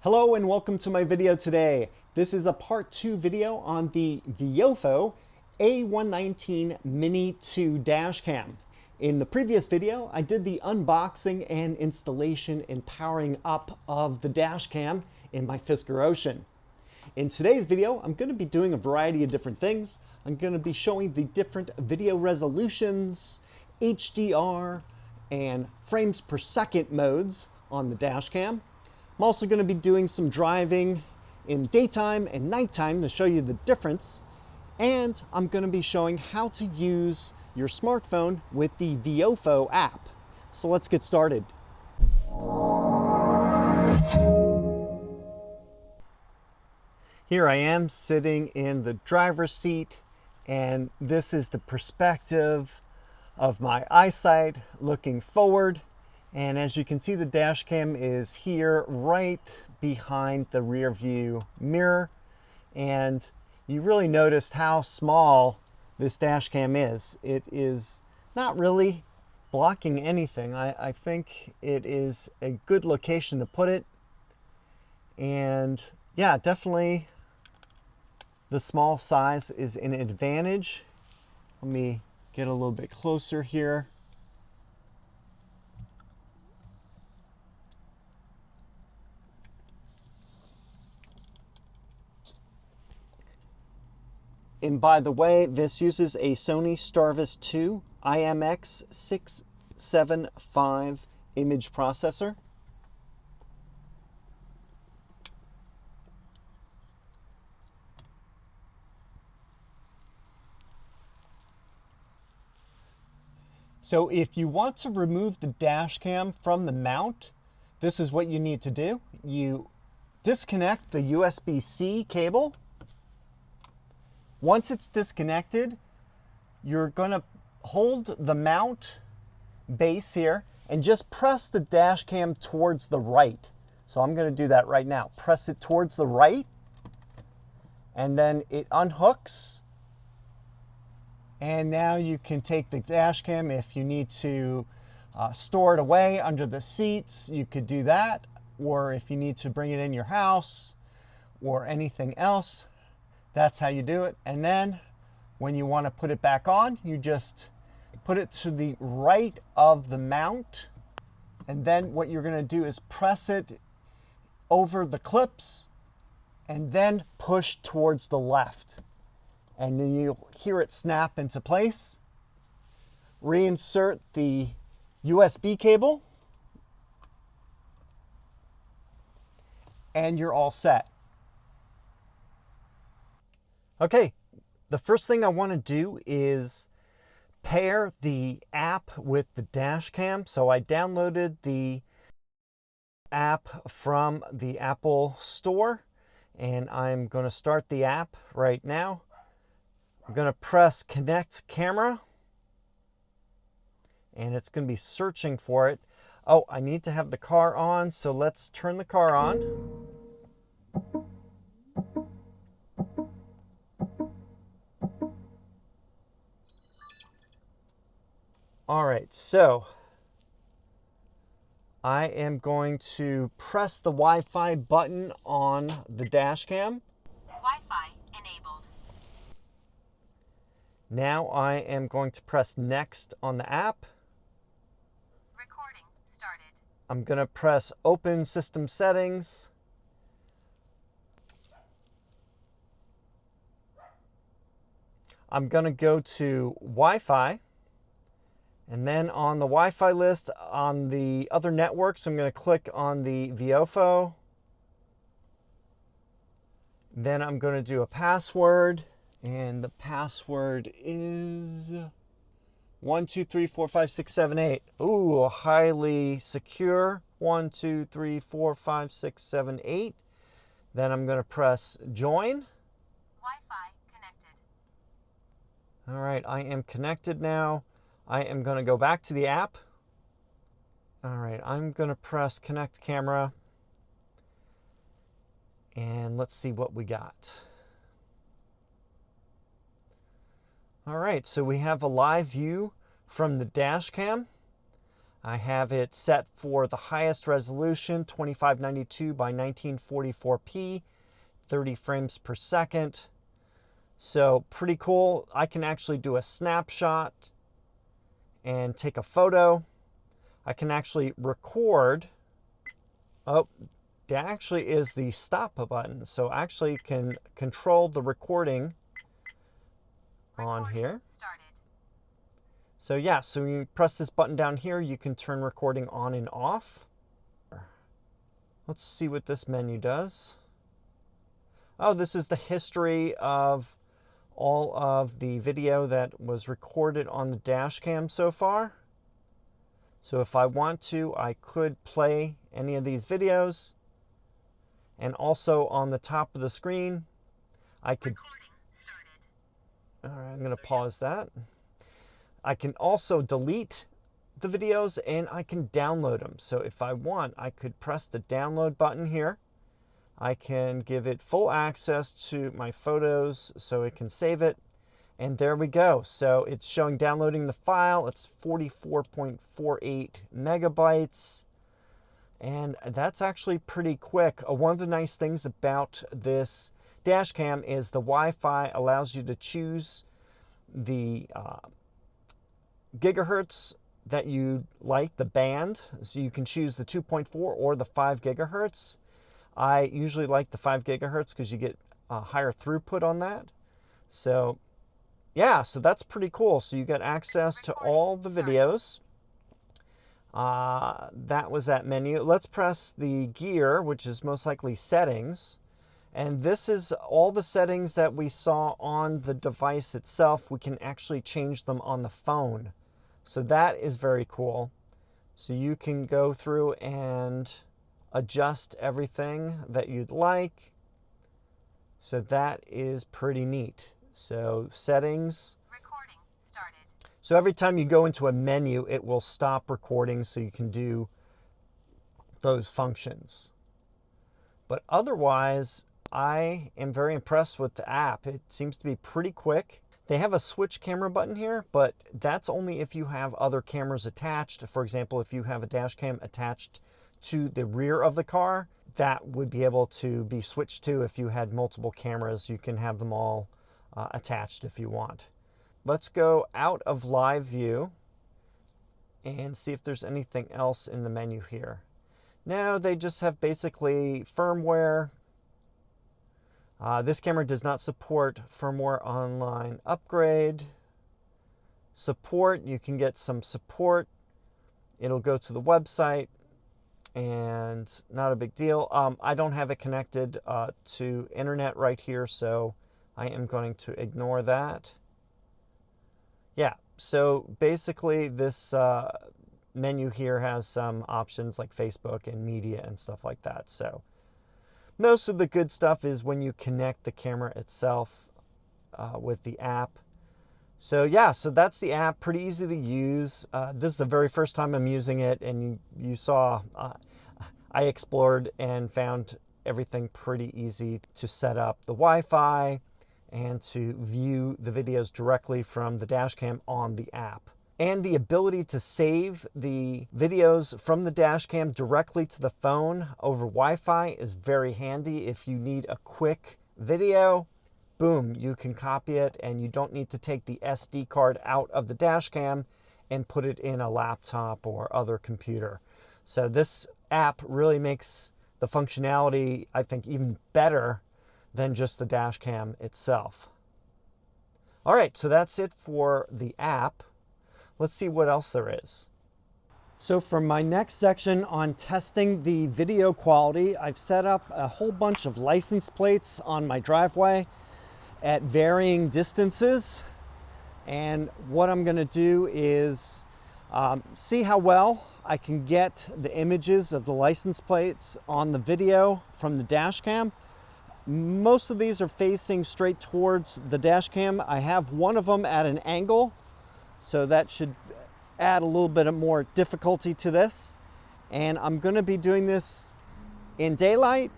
Hello and welcome to my video today. This is a part 2 video on the Viofo A119 Mini 2 dash cam. In the previous video, I did the unboxing and installation and powering up of the dash cam in my Fisker Ocean. In today's video, I'm going to be doing a variety of different things. I'm going to be showing the different video resolutions, HDR, and frames per second modes on the dash cam. I'm also going to be doing some driving in daytime and nighttime to show you the difference. And I'm going to be showing how to use your smartphone with the Viofo app. So let's get started. Here I am sitting in the driver's seat, and this is the perspective of my eyesight looking forward. And as you can see, the dash cam is here right behind the rear view mirror. And you really noticed how small this dash cam is. It is not really blocking anything. I think it is a good location to put it. And yeah, definitely the small size is an advantage. Let me get a little bit closer here. And by the way, this uses a Sony Starvis 2 IMX675 image processor. So if you want to remove the dash cam from the mount, this is what you need to do. You disconnect the USB-C cable. Once it's disconnected, you're going to hold the mount base here and just press the dash cam towards the right. So I'm going to do that right now. Press it towards the right, and then it unhooks. And now you can take the dash cam if you need to store it away under the seats. You could do that, or if you need to bring it in your house or anything else. That's how you do it. And then when you want to put it back on, you just put it to the right of the mount. And then what you're going to do is press it over the clips and then push towards the left. And then you'll hear it snap into place. Reinsert the USB cable. And you're all set. Okay, the first thing I want to do is pair the app with the dash cam. So I downloaded the app from the Apple Store, and I'm going to start the app right now. I'm going to press Connect Camera, and it's going to be searching for it. Oh, I need to have the car on, so let's turn the car on. All right, so I am going to press the Wi-Fi button on the dash cam. Wi-Fi enabled. Now I am going to press Next on the app. Recording started. I'm going to press Open System Settings. I'm going to go to Wi-Fi. And then on the Wi-Fi list, on the other networks, I'm going to click on the Viofo. Then I'm going to do a password. And the password is 1234567 Ooh, highly secure. 1234567 Then I'm going to press Join. Wi-Fi connected. All right, I am connected now. I am going to go back to the app. All right, I'm going to press Connect Camera. And let's see what we got. All right, so we have a live view from the dash cam. I have it set for the highest resolution, 2592 by 1944p, 30 frames per second. So pretty cool. I can actually do a snapshot and take a photo. I can actually record. Oh, that actually is the stop button. So I actually can control the recording on here. Started. So yeah, so when you press this button down here, you can turn recording on and off. Let's see what this menu does. Oh, this is the history of all of the video that was recorded on the dash cam so far. So if I want to, I could play any of these videos. And also on the top of the screen, I could... All right, I'm going to pause that. I can also delete the videos and I can download them. So if I want, I could press the download button here. I can give it full access to my photos so it can save it. And there we go. So it's showing downloading the file. It's 44.48 megabytes. And that's actually pretty quick. One of the nice things about this dash cam is the Wi-Fi allows you to choose the gigahertz that you like, the band. So you can choose the 2.4 or the 5 gigahertz. I usually like the 5 gigahertz because you get a higher throughput on that. So yeah, so that's pretty cool. So you get access to all the videos. That was that menu. Let's press the gear, which is most likely settings. And this is all the settings that we saw on the device itself. We can actually change them on the phone. So that is very cool. So you can go through and adjust everything that you'd like. So that is pretty neat. So settings. Recording started. So every time you go into a menu, it will stop recording so you can do those functions. But otherwise, I am very impressed with the app. It seems to be pretty quick. They have a switch camera button here, but that's only if you have other cameras attached. For example, if you have a dash cam attached to the rear of the car, that would be able to be switched to. If you had multiple cameras, you can have them all attached if you want. Let's go out of live view and see if there's anything else in the menu here. No, they just have basically firmware. This camera does not support firmware online upgrade. Support, you can get some support. It'll go to the website and not a big deal. I don't have it connected to internet right here, so I am going to ignore that. Yeah, so basically this menu here has some options like Facebook and media and stuff like that. So most of the good stuff is when you connect the camera itself with the app. So yeah, so that's the app, pretty easy to use. This is the very first time I'm using it, and you saw I explored and found everything pretty easy to set up the Wi-Fi and to view the videos directly from the dash cam on the app. And the ability to save the videos from the dash cam directly to the phone over Wi-Fi is very handy. If you need a quick video, boom, you can copy it and you don't need to take the SD card out of the dash cam and put it in a laptop or other computer. So this app really makes the functionality, I think, even better than just the dash cam itself. All right, so that's it for the app. Let's see what else there is. So for my next section on testing the video quality, I've set up a whole bunch of license plates on my driveway at varying distances. And what I'm gonna do is see how well I can get the images of the license plates on the video from the dash cam. Most of these are facing straight towards the dash cam. I have one of them at an angle, so that should add a little bit of more difficulty to this. And I'm gonna be doing this in daylight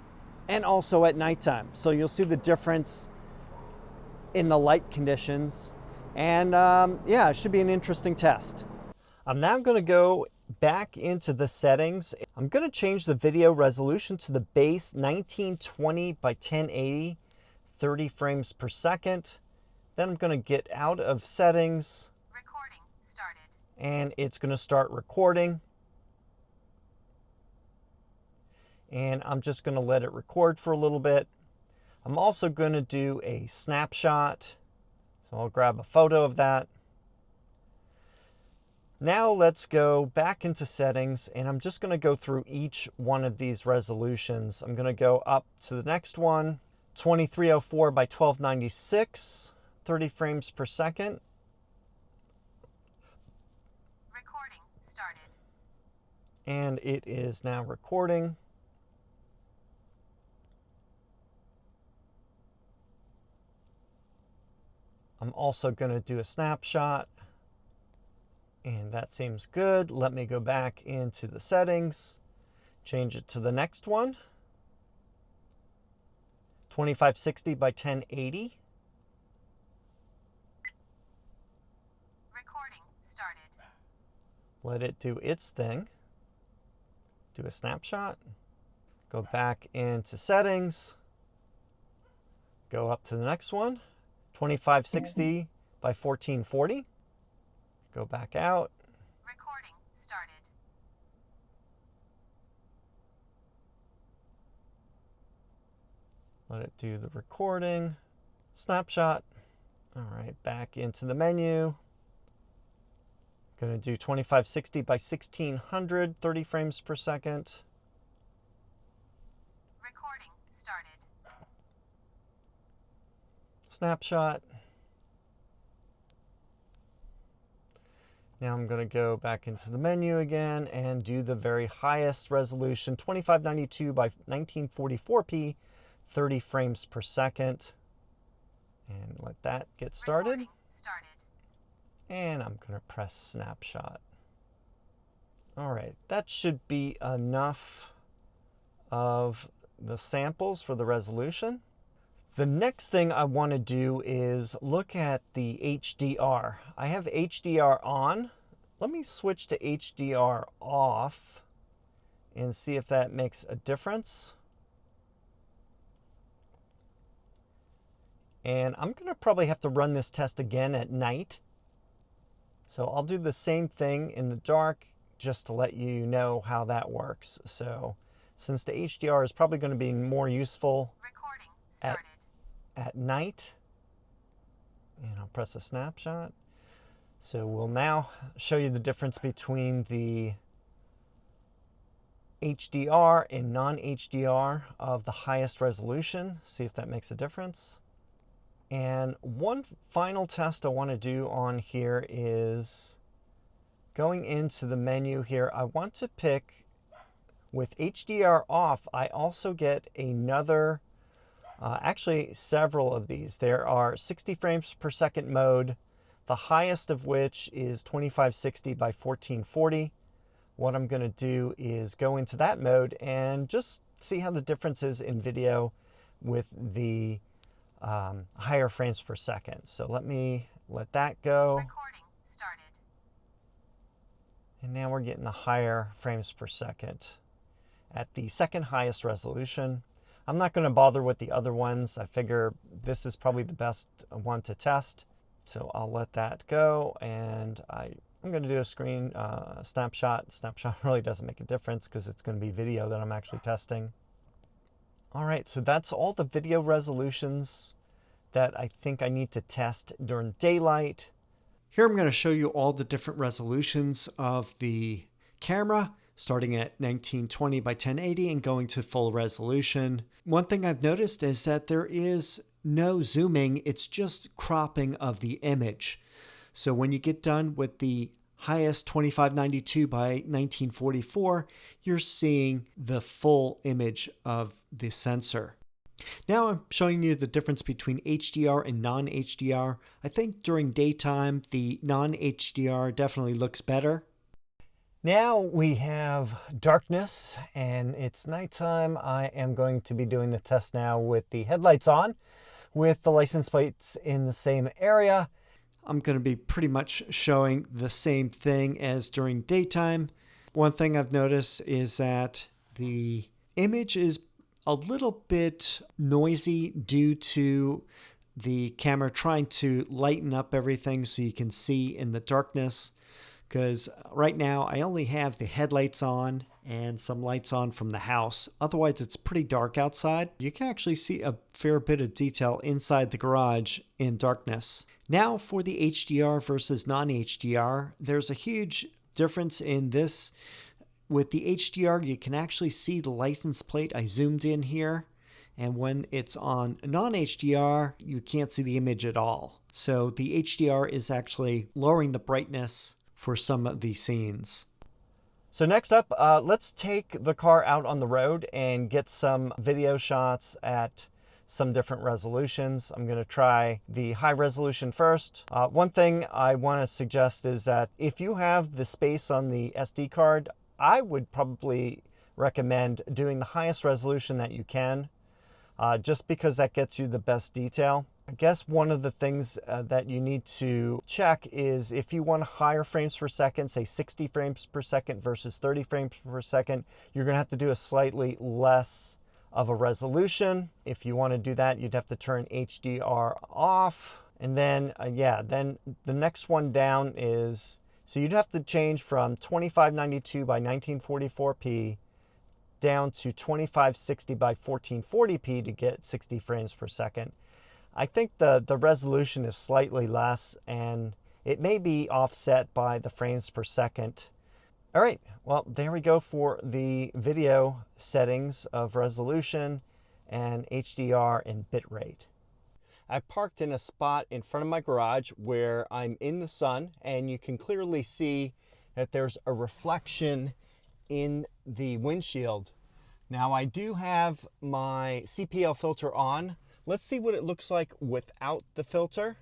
and also at nighttime. So you'll see the difference in the light conditions. And yeah, it should be an interesting test. I'm now gonna go back into the settings. I'm going to change the video resolution to the base 1920 by 1080, 30 frames per second. Then I'm going to get out of settings. Recording started. And it's going to start recording. And I'm just going to let it record for a little bit. I'm also going to do a snapshot. So I'll grab a photo of that. Now let's go back into settings, and I'm just going to go through each one of these resolutions. I'm going to go up to the next one, 2304 by 1296, 30 frames per second. Recording started. And it is now recording. I'm also going to do a snapshot. And that seems good. Let me go back into the settings, change it to the next one, 2560 by 1080. Recording started. Let it do its thing. Do a snapshot. Go back into settings. Go up to the next one, 2560 by 1440. Go back out. Recording started. Let it do the recording. Snapshot. All right, back into the menu. Going to do 2560 by 1600, 30 frames per second. Recording started. Snapshot. Now I'm going to go back into the menu again and do the very highest resolution, 2592 by 1944p, 30 frames per second. And let that get started. Recording started. And I'm going to press snapshot. All right, that should be enough of the samples for the resolution. The next thing I want to do is look at the HDR. I have HDR on. Let me switch to HDR off and see if that makes a difference. And I'm going to probably have to run this test again at night. So I'll do the same thing in the dark just to let you know how that works. So since the HDR is probably going to be more useful Recording started. at night, and I'll press a snapshot. So we'll now show you the difference between the HDR and non-HDR of the highest resolution. See if that makes a difference. And one final test I want to do on here is going into the menu here. I want to pick, with HDR off, I also get another actually several of these. There are 60 frames per second mode, the highest of which is 2560 by 1440. What I'm going to do is go into that mode and just see how the difference is in video with the higher frames per second. So let me let that go. Recording started. And now we're getting the higher frames per second at the second highest resolution. I'm not going to bother with the other ones. I figure this is probably the best one to test. So I'll let that go, and I'm going to do a screen snapshot. Snapshot really doesn't make a difference because it's going to be video that I'm actually testing. All right, so that's all the video resolutions that I think I need to test during daylight. Here I'm going to show you all the different resolutions of the camera, starting at 1920 by 1080 and going to full resolution. One thing I've noticed is that there is no zooming, it's just cropping of the image. So when you get done with the highest 2592 by 1944, you're seeing the full image of the sensor. Now I'm showing you the difference between HDR and non-HDR. I think during daytime, the non-HDR definitely looks better. Now we have darkness and it's nighttime. I am going to be doing the test now with the headlights on, with the license plates in the same area. I'm going to be pretty much showing the same thing as during daytime. One thing I've noticed is that the image is a little bit noisy due to the camera trying to lighten up everything so you can see in the darkness, because right now I only have the headlights on and some lights on from the house. Otherwise, it's pretty dark outside. You can actually see a fair bit of detail inside the garage in darkness. Now for the HDR versus non-HDR, there's a huge difference in this. With the HDR, you can actually see the license plate. I zoomed in here, and when it's on non-HDR, you can't see the image at all. So the HDR is actually lowering the brightness for some of these scenes. So next up, let's take the car out on the road and get some video shots at some different resolutions. I'm going to try the high resolution first. One thing I want to suggest is that if you have the space on the SD card, I would probably recommend doing the highest resolution that you can, just because that gets you the best detail. I guess one of the things that you need to check is if you want higher frames per second, say 60 frames per second versus 30 frames per second, you're going to have to do a slightly less of a resolution. If you want to do that, you'd have to turn HDR off. And then, then the next one down is, so you'd have to change from 2592 by 1944p down to 2560 by 1440p to get 60 frames per second. I think the resolution is slightly less, and it may be offset by the frames per second. All right, well, there we go for the video settings of resolution and HDR and bitrate. I parked in a spot in front of my garage where I'm in the sun, and you can clearly see that there's a reflection in the windshield. Now I do have my CPL filter on. Let's see what it looks like without the filter.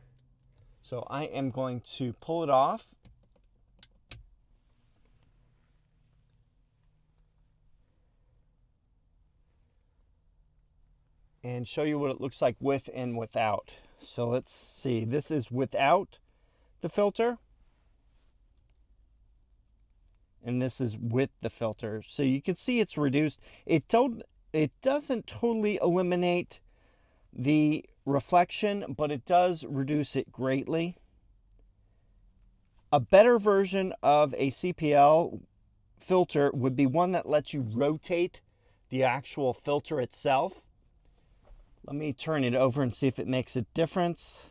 So I am going to pull it off. And show you what it looks like with and without. So let's see, this is without the filter. And this is with the filter. So you can see it's reduced. It doesn't totally eliminate the reflection, but it does reduce it greatly. A better version of a CPL filter would be one that lets you rotate the actual filter itself. Let me turn it over and see if it makes a difference.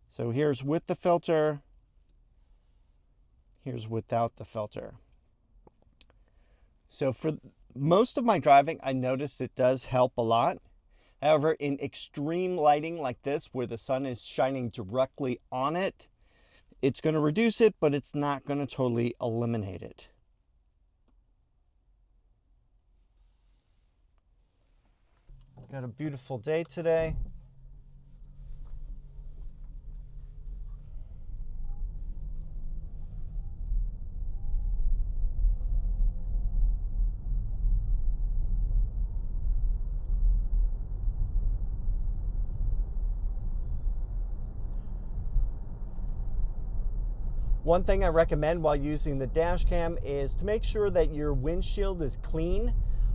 So here's with the filter. Here's without the filter. So for most of my driving, I noticed it does help a lot. However, in extreme lighting like this, where the sun is shining directly on it, it's going to reduce it, but it's not going to totally eliminate it. Got a beautiful day today. One thing I recommend while using the dash cam is to make sure that your windshield is clean,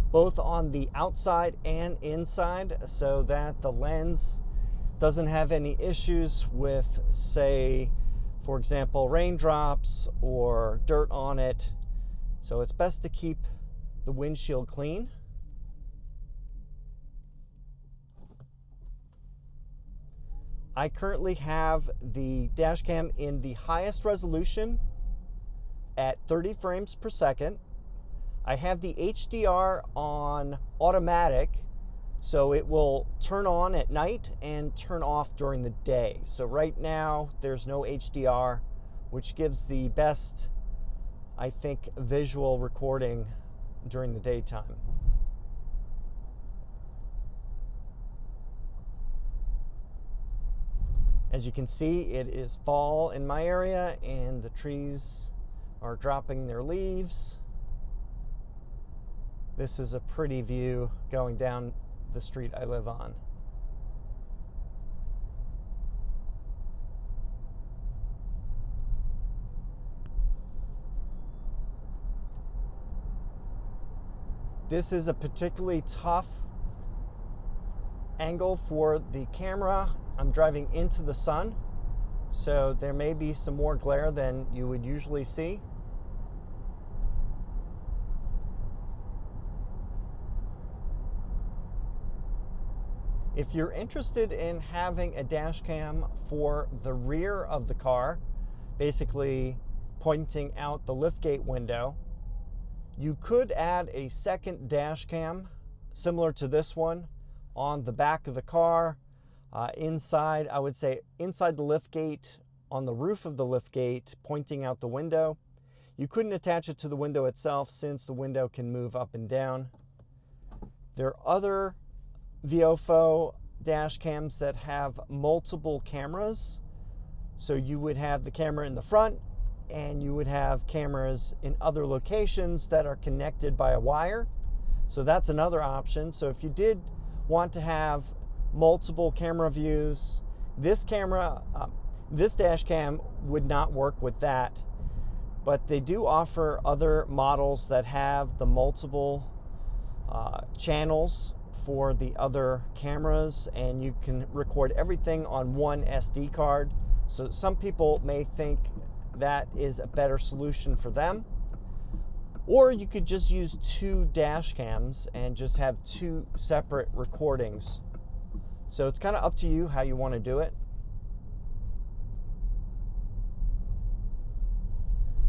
both on the outside and inside, so that the lens doesn't have any issues with, say, for example, raindrops or dirt on it. So it's best to keep the windshield clean. I currently have the dash cam in the highest resolution at 30 frames per second. I have the HDR on automatic, so it will turn on at night and turn off during the day. So right now there's no HDR, which gives the best, I think, visual recording during the daytime. As you can see, it is fall in my area and the trees are dropping their leaves. This is a pretty view going down the street I live on. This is a particularly tough angle for the camera. I'm driving into the sun, so there may be some more glare than you would usually see. If you're interested in having a dash cam for the rear of the car, basically pointing out the liftgate window, you could add a second dash cam similar to this one on the back of the car, inside, I would say inside the liftgate, on the roof of the liftgate, pointing out the window. You couldn't attach it to the window itself since the window can move up and down. There are other Viofo dash cams that have multiple cameras. So you would have the camera in the front, and you would have cameras in other locations that are connected by a wire. So that's another option. So if you did want to have multiple camera views, this dash cam would not work with that. But they do offer other models that have the multiple channels for the other cameras, and you can record everything on one SD card. So some people may think that is a better solution for them. Or you could just use two dash cams and just have two separate recordings. So it's kind of up to you how you want to do it.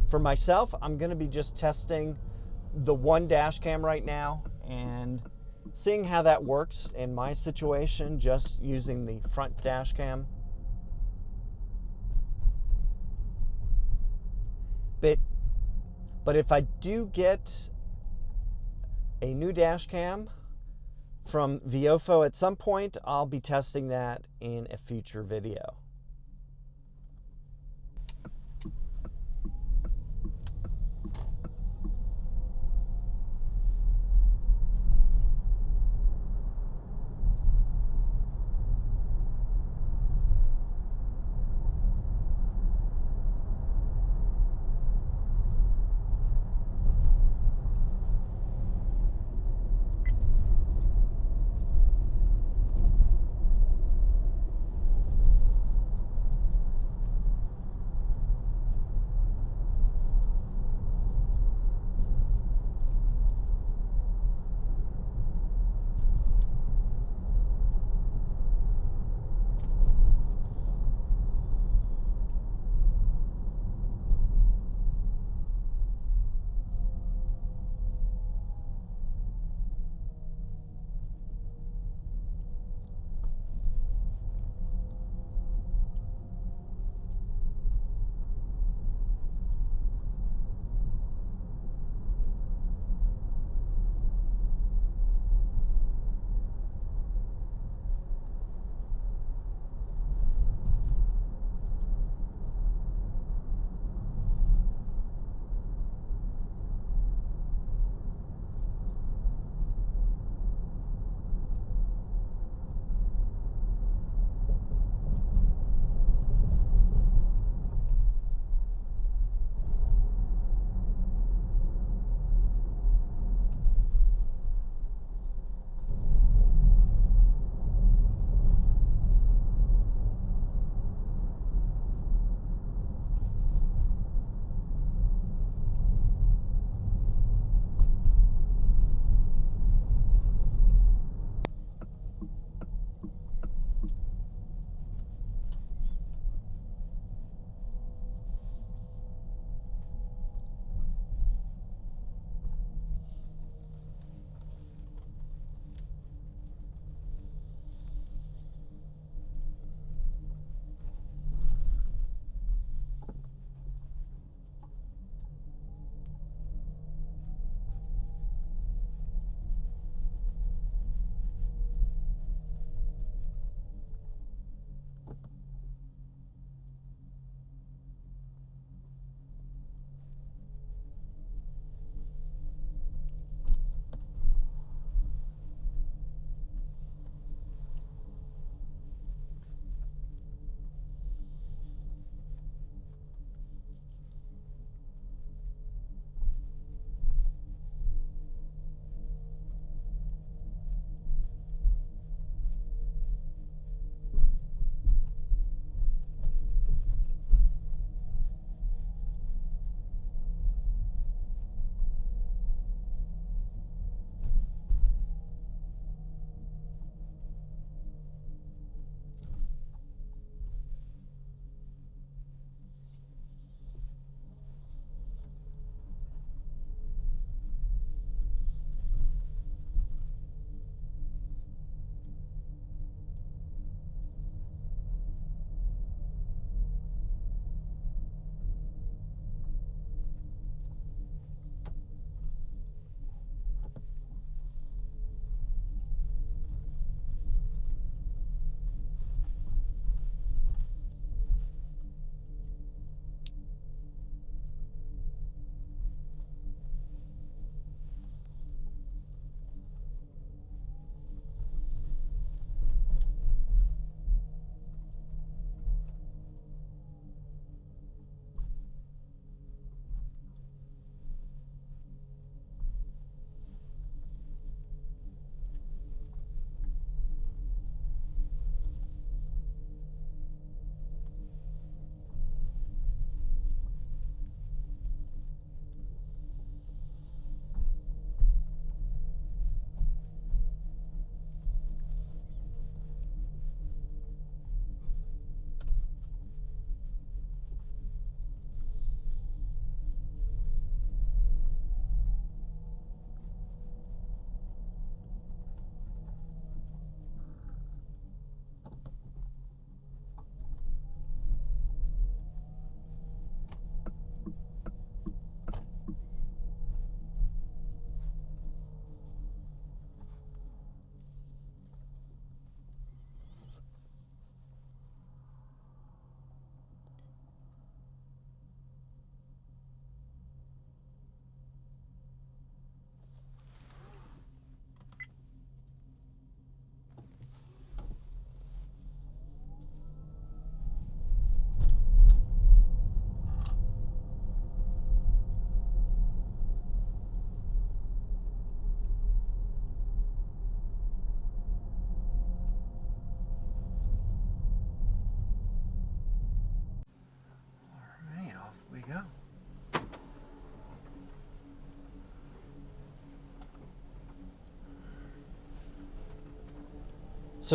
For myself, I'm going to be just testing the one dash cam right now and seeing how that works in my situation, just using the front dash cam. But if I do get a new dash cam from Viofo at some point, I'll be testing that in a future video.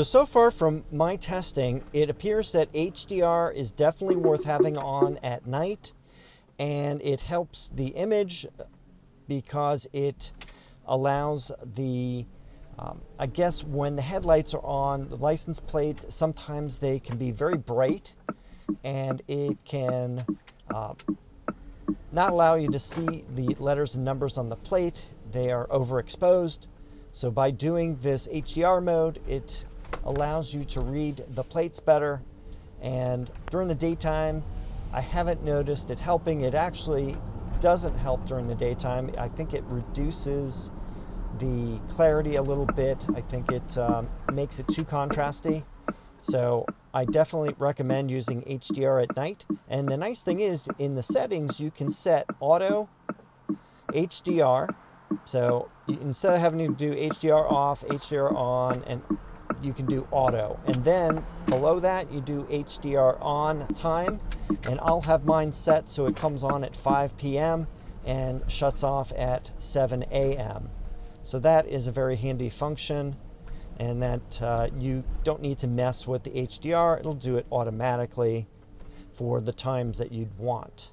So far from my testing, it appears that HDR is definitely worth having on at night, and it helps the image because it allows the, I guess when the headlights are on, the license plate, sometimes they can be very bright, and it can not allow you to see the letters and numbers on the plate. They are overexposed. So by doing this HDR mode, it allows you to read the plates better. And during the daytime, I haven't noticed it helping. It actually doesn't help during the daytime. I think it reduces the clarity a little bit. I think it makes it too contrasty. So I definitely recommend using HDR at night. And the nice thing is, in the settings, you can set auto, HDR. So instead of having to do HDR off, HDR on, and you can do auto. And then below that, you do HDR on time. And I'll have mine set so it comes on at 5 p.m. and shuts off at 7 a.m. So that is a very handy function, and that you don't need to mess with the HDR. It'll do it automatically for the times that you'd want.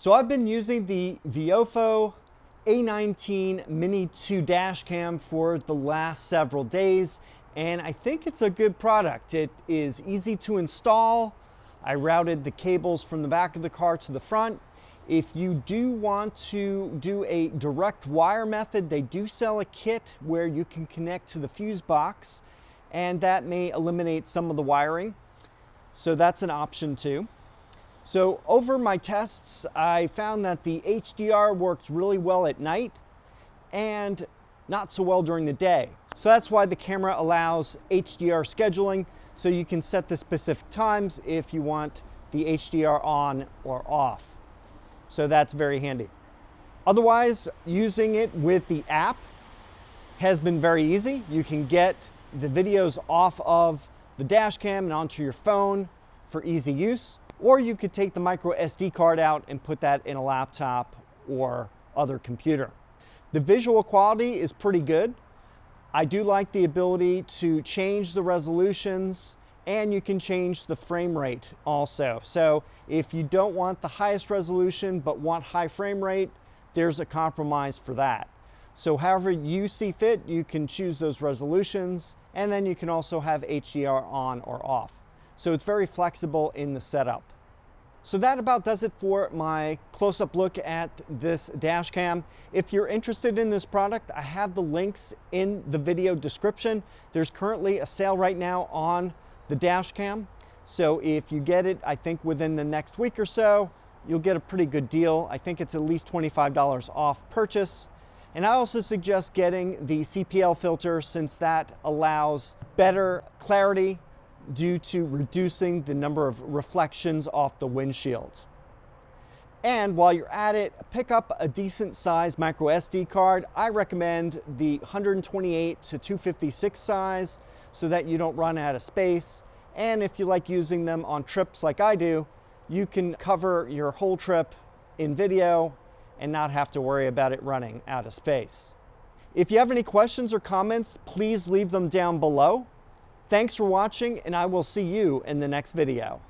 So I've been using the Viofo A119 Mini 2 dash cam for the last several days, and I think it's a good product. It is easy to install. I routed the cables from the back of the car to the front. If you do want to do a direct wire method, they do sell a kit where you can connect to the fuse box, and that may eliminate some of the wiring. So that's an option too. So over my tests, I found that the HDR works really well at night and not so well during the day. So that's why the camera allows HDR scheduling, so you can set the specific times if you want the HDR on or off. So that's very handy. Otherwise, using it with the app has been very easy. You can get the videos off of the dash cam and onto your phone for easy use. Or you could take the microSD card out and put that in a laptop or other computer. The visual quality is pretty good. I do like the ability to change the resolutions, and you can change the frame rate also. So if you don't want the highest resolution but want high frame rate, there's a compromise for that. So however you see fit, you can choose those resolutions, and then you can also have HDR on or off. So it's very flexible in the setup. So that about does it for my close-up look at this dash cam. If you're interested in this product, I have the links in the video description. There's currently a sale right now on the dash cam. So if you get it, I think within the next week or so, you'll get a pretty good deal. I think it's at least $25 off purchase. And I also suggest getting the CPL filter, since that allows better clarity due to reducing the number of reflections off the windshield. And while you're at it, pick up a decent size microSD card. I recommend the 128 to 256 size so that you don't run out of space. And if you like using them on trips like I do, you can cover your whole trip in video and not have to worry about it running out of space. If you have any questions or comments, please leave them down below. Thanks for watching, and I will see you in the next video.